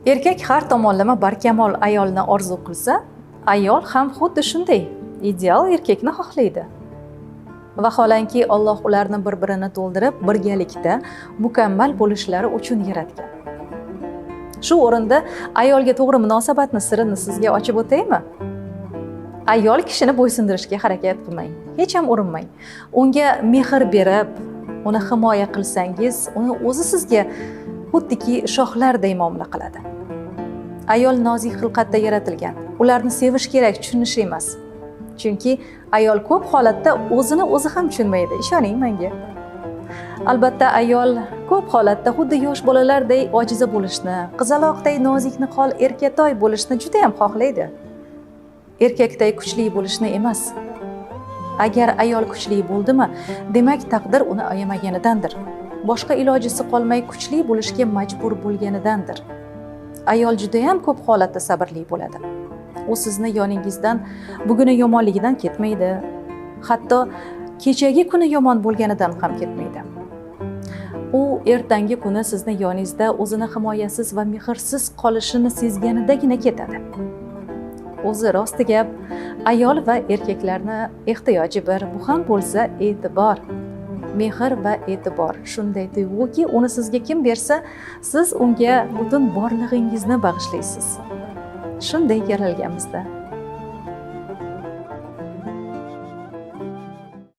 Erkak har tomonlama barkamol ayolni orzu qilsa, ayol ham xuddi shunday ideal erkakni xohlaydi. Vaholanki Alloh ularni bir-birini to'ldirib, birgalikda mukammal bo'lishlari uchun yaratgan. Shu o'rinda ayolga to'g'ri munosabatni sirini sizga ochib o'taymi? Ayol kishini bo'ysundirishga harakat qilmang, hech ham urinmang. Unga mehr berib, uni himoya qilsangiz, uni o'zi sizga xuddiki shohlarday muomala qiladi. Ayol nozik xilqatda yaratilgan. Ularni sevish kerak, tushunish emas. Chunki ayol ko'p holatda o'zini o'zi ham tushunmaydi, ishoning menga. Albatta ayol ko'p holatda xuddi yosh bolalarday ojiza bo'lishni, qizaloqday nozik niqol erkatoy bo'lishni juda ham xohlaydi. Erkakday kuchli bo'lishni emas. Agar ayol kuchli bo'ldimi, demak taqdir uni ayamaganidandir. Boshqa ilojisi qolmay kuchli bo'lishga majbur bo'lganidandir. Ayol juda ham ko'p holatda sabrli bo'ladi. U sizni yoningizdan buguni yomonligidan ketmaydi. Hatto kechagi kuni yomon bo'lganidan ham ketmaydi. U ertangi kuni sizni yoningizda o'zini himoyasiz va mehrsiz qolishini sezganidagina ketadi. O'zi rosti gap, ayol va erkaklarni ehtiyoji bir, bu ham bo'lsa e'tibor. Mehr va e'tibor shunday tuyg'uki, uni sizga kim bersa, siz unga butun borlig'ingizni bag'ishlaysiz. Shunday yaralganmizda.